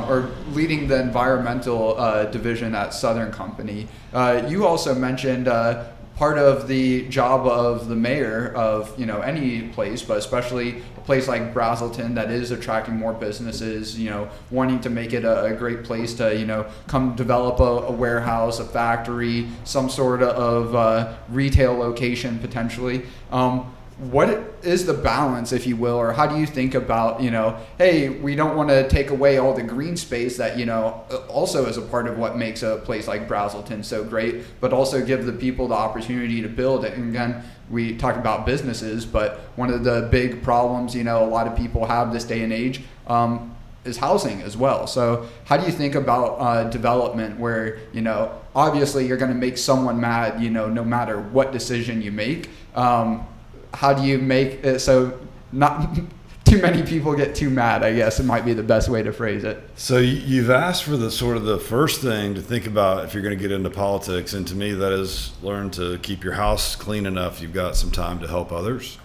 or leading the environmental division at Southern Company. You also mentioned part of the job of the mayor of any place, but especially a place like Braselton that is attracting more businesses, wanting to make it a great place to come develop a warehouse, a factory, some sort of retail location potentially. What is the balance, if you will, or how do you think about, hey, we don't want to take away all the green space that, also is a part of what makes a place like Braselton so great, but also give the people the opportunity to build it. And again, we talked about businesses, but one of the big problems, a lot of people have this day and age is housing as well. So how do you think about development where, obviously you're going to make someone mad, no matter what decision you make? How do you make it so not too many people get too mad, I guess it might be the best way to phrase it. So you've asked for the sort of the first thing to think about if you're going to get into politics. And to me, that is learn to keep your house clean enough you've got some time to help others.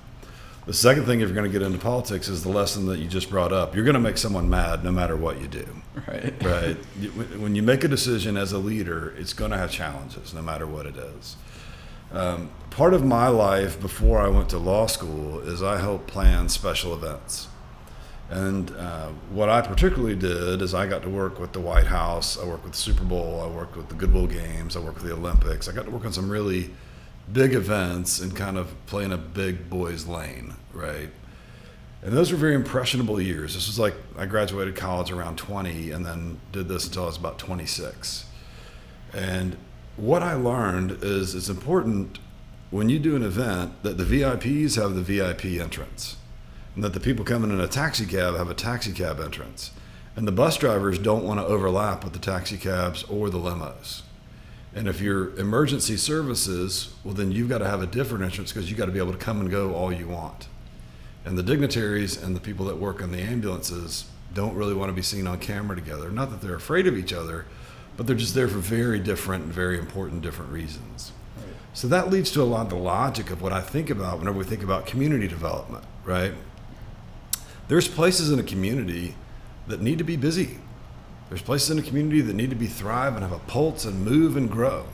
The second thing, if you're going to get into politics, is the lesson that you just brought up. You're going to make someone mad no matter what you do. Right. When you make a decision as a leader, it's going to have challenges no matter what it is. Part of my life before I went to law school is I helped plan special events. And what I particularly did is I got to work with the White House, I worked with the Super Bowl, I worked with the Goodwill Games, I worked with the Olympics. I got to work on some really big events and kind of play in a big boys lane, right? And those were very impressionable years. This was like, I graduated college around 20 and then did this until I was about 26. And what I learned is it's important when you do an event that the VIPs have the VIP entrance and that the people coming in a taxi cab have a taxi cab entrance. And the bus drivers don't want to overlap with the taxi cabs or the limos. And if you're emergency services, well, then you've got to have a different entrance because you got to be able to come and go all you want. And the dignitaries and the people that work on the ambulances don't really want to be seen on camera together. Not that they're afraid of each other, but they're just there for very different and very important different reasons. Right. So that leads to a lot of the logic of what I think about whenever we think about community development, right? There's places in a community that need to be busy. There's places in a community that need to be thrive and have a pulse and move and grow.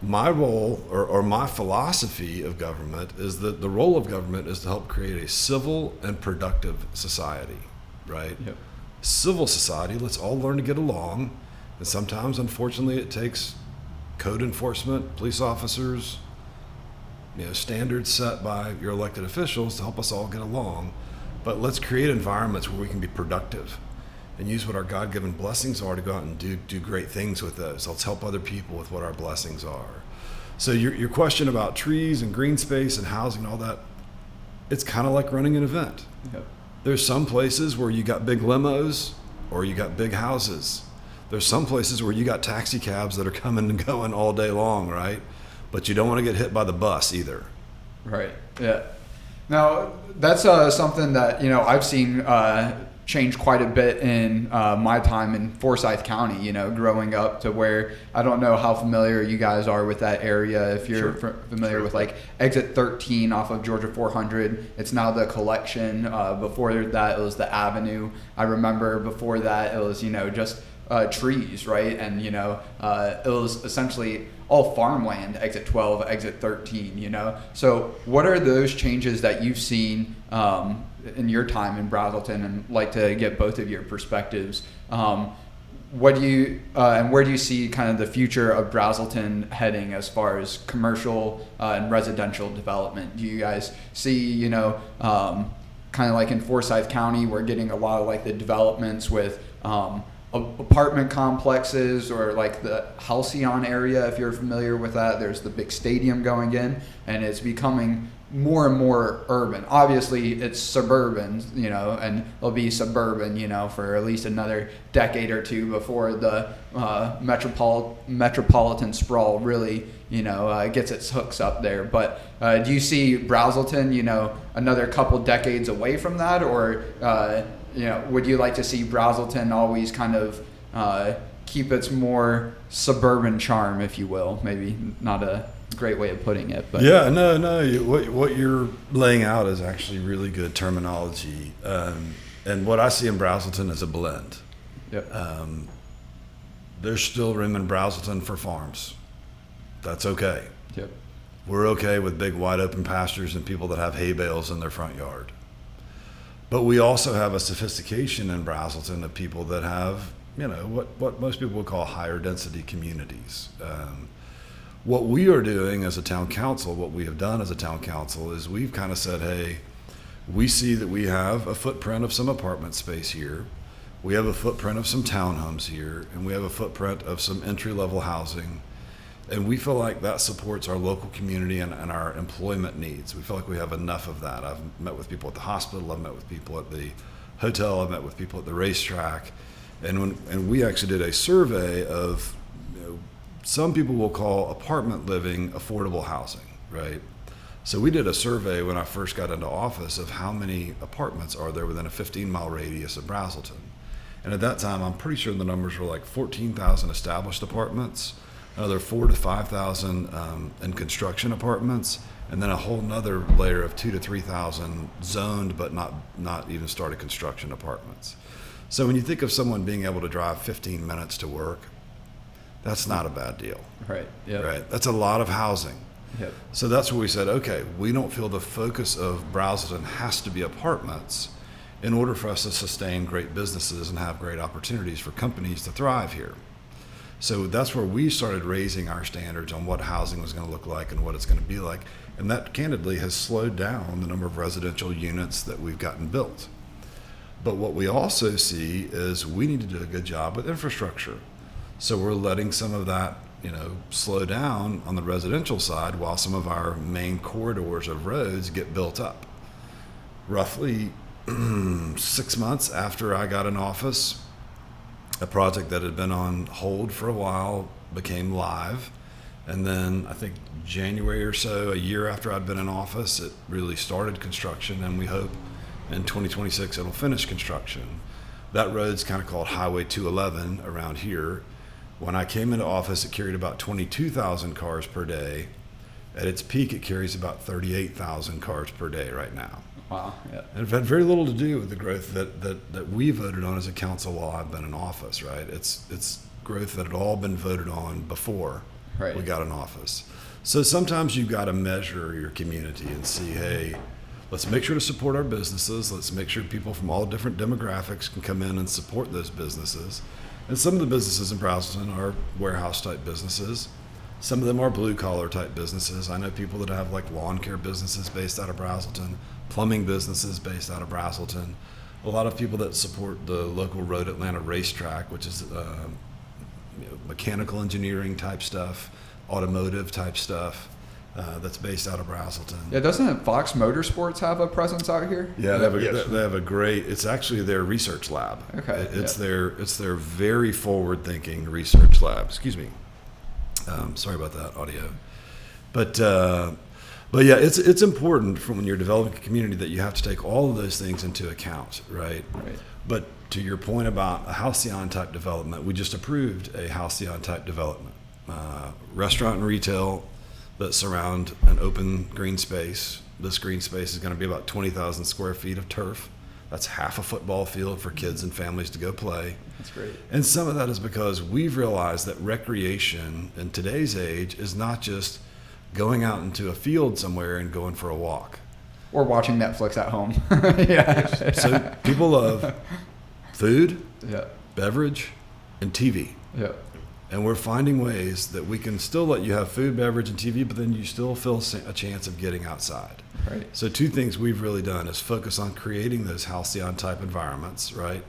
My role or my philosophy of government is that the role of government is to help create a civil and productive society, right? Yep. Civil society, let's all learn to get along. And sometimes, unfortunately, it takes code enforcement, police officers, standards set by your elected officials to help us all get along. But let's create environments where we can be productive and use what our God-given blessings are to go out and do great things with those. Let's help other people with what our blessings are. So your question about trees and green space and housing and all that, it's kind of like running an event. Yep. There's some places where you got big limos or you got big houses. There's some places where you got taxi cabs that are coming and going all day long, right? But you don't want to get hit by the bus either. Right, yeah. Now, that's something that, I've seen change quite a bit in my time in Forsyth County, growing up to where, I don't know how familiar you guys are with that area. If you're familiar with like exit 13 off of Georgia 400, it's now the Collection. Before that, it was the Avenue. I remember before that, it was, just trees, right? And, it was essentially all farmland, exit 12, exit 13, So what are those changes that you've seen in your time in Braselton, and like to get both of your perspectives? What do you and where do you see kind of the future of Braselton heading as far as commercial and residential development? Do you guys see, kind of like in Forsyth County, we're getting a lot of like the developments with apartment complexes, or like the Halcyon area, if you're familiar with that. There's the big stadium going in, and it's becoming more and more urban. Obviously, it's suburban, and it'll be suburban, for at least another decade or two before the metropolitan sprawl really, gets its hooks up there. But do you see Braselton, another couple decades away from that, or would you like to see Braselton always kind of keep its more suburban charm, if you will? Maybe not a great way of putting it, but yeah, no. What you're laying out is actually really good terminology, and what I see in Braselton is a blend. Yep. There's still room in Braselton for farms. That's okay. Yep. We're okay with big wide open pastures and people that have hay bales in their front yard. But we also have a sophistication in Braselton of people that have, what most people would call higher density communities. What we are doing as a town council, what we have done as a town council is we've kind of said, hey, we see that we have a footprint of some apartment space here. We have a footprint of some townhomes here, and we have a footprint of some entry-level housing. And we feel like that supports our local community and our employment needs. We feel like we have enough of that. I've met with people at the hospital, I've met with people at the hotel, I've met with people at the racetrack. And we actually did a survey of, some people will call apartment living affordable housing, right? So we did a survey when I first got into office of how many apartments are there within a 15-mile radius of Braselton. And at that time, I'm pretty sure the numbers were like 14,000 established apartments, another 4,000 to 5,000 in construction apartments, and then a whole nother layer of 2,000 to 3,000 zoned but not even started construction apartments. So when you think of someone being able to drive 15 minutes to work, that's not a bad deal. Right. Yep. Right. That's a lot of housing. Yep. So that's where we said, okay, we don't feel the focus of Braselton has to be apartments in order for us to sustain great businesses and have great opportunities for companies to thrive here. So that's where we started raising our standards on what housing was going to look like and what it's going to be like. And that candidly has slowed down the number of residential units that we've gotten built. But what we also see is we need to do a good job with infrastructure. So we're letting some of that, slow down on the residential side while some of our main corridors of roads get built up. Roughly 6 months after I got in office, a project that had been on hold for a while became live. And then I think January or so, a year after I'd been in office, it really started construction, and we hope in 2026 it'll finish construction. That road's kind of called Highway 211 around here. When I came into office, it carried about 22,000 cars per day. At its peak, it carries about 38,000 cars per day right now. Wow. Yeah. And it had very little to do with the growth that we voted on as a council while I've been in office, right? It's growth that had all been voted on before we got in office. So sometimes you've got to measure your community and see, hey, let's make sure to support our businesses. Let's make sure people from all different demographics can come in and support those businesses. And some of the businesses in Braselton are warehouse type businesses. Some of them are blue collar type businesses. I know people that have like lawn care businesses based out of Braselton, plumbing businesses based out of Braselton. A lot of people that support the local Road Atlanta racetrack, which is mechanical engineering type stuff, automotive type stuff. That's based out of Braselton. Yeah, doesn't Fox Motorsports have a presence out here? Yeah, they have a great. It's actually their research lab. Okay, it's their very forward-thinking research lab. Excuse me. Sorry about that audio, but yeah, it's important for when you're developing a community that you have to take all of those things into account, right? Right. But to your point about a halcyon type development, we just approved a halcyon type development, restaurant and retail that surround an open green space. This green space is going to be about 20,000 square feet of turf. That's half a football field for kids and families to go play. That's great. And some of that is because we've realized that recreation in today's age is not just going out into a field somewhere and going for a walk. Or watching Netflix at home. Yeah. So people love food, Yeah. beverage, and TV. Yeah. And we're finding ways that we can still let you have food, beverage, and TV, but then you still feel a chance of getting outside. Right. So two things we've really done is focus on creating those halcyon type environments, right?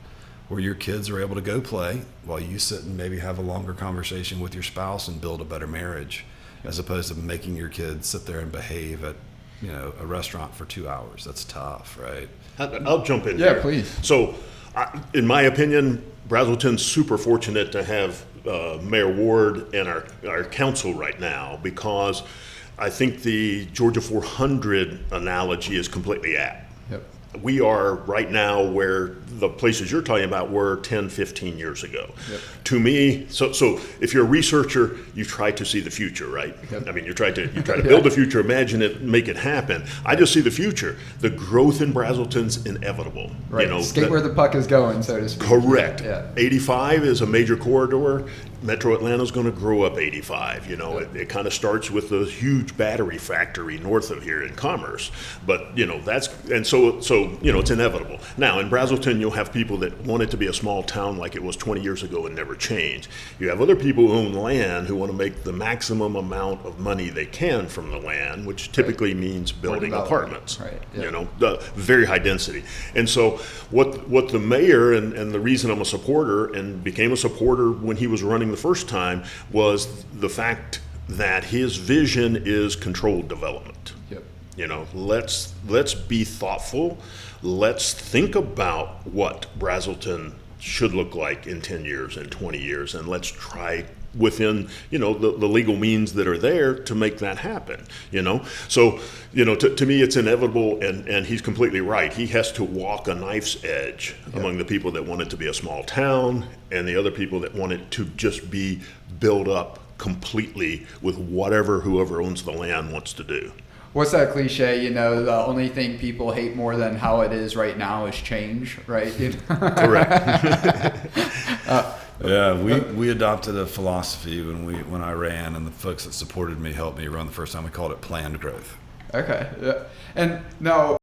Where your kids are able to go play while you sit and maybe have a longer conversation with your spouse and build a better marriage, as opposed to making your kids sit there and behave at, a restaurant for 2 hours. That's tough, right? I'll jump in Yeah, here. please. So, in my opinion, Braselton's super fortunate to have Mayor Ward and our council right now, because I think the Georgia 400 analogy is completely apt. Yep. we are right now where the places you're talking about were 10, 15 years ago. Yep. To me, so if you're a researcher, you try to see the future, right? Yep. I mean, you try to build the future, imagine it, make it happen. I just see the future. The growth in Braselton's inevitable. Right. You know, Skate where the puck is going, so to speak. correct. Yeah. 85 is a major corridor. Metro Atlanta's going to grow up 85. You know, it kind of starts with the huge battery factory north of here in Commerce. But you know, so you know, it's inevitable. Now in Braselton, you'll have people that want it to be a small town like it was 20 years ago and never change. You have other people who own land who want to make the maximum amount of money they can from the land, which typically means building apartments. Right. Yeah. You know, the very high density. And so what the mayor and the reason I'm a supporter and became a supporter when he was running the first time was the fact that his vision is controlled development. Yep. You know, let's be thoughtful. Let's think about what Braselton should look like in 10 years and 20 years, and let's try within, you know, the legal means that are there to make that happen, you know? So, you know, to me, it's inevitable, and he's completely right. He has to walk a knife's edge among the people that want it to be a small town and the other people that want it to just be built up completely with whoever owns the land wants to do. What's that cliche? You know, the only thing people hate more than how it is right now is change, right? Correct. Yeah, we adopted a philosophy when I ran, and the folks that supported me helped me run the first time. We called it planned growth. Okay. Yeah. And now,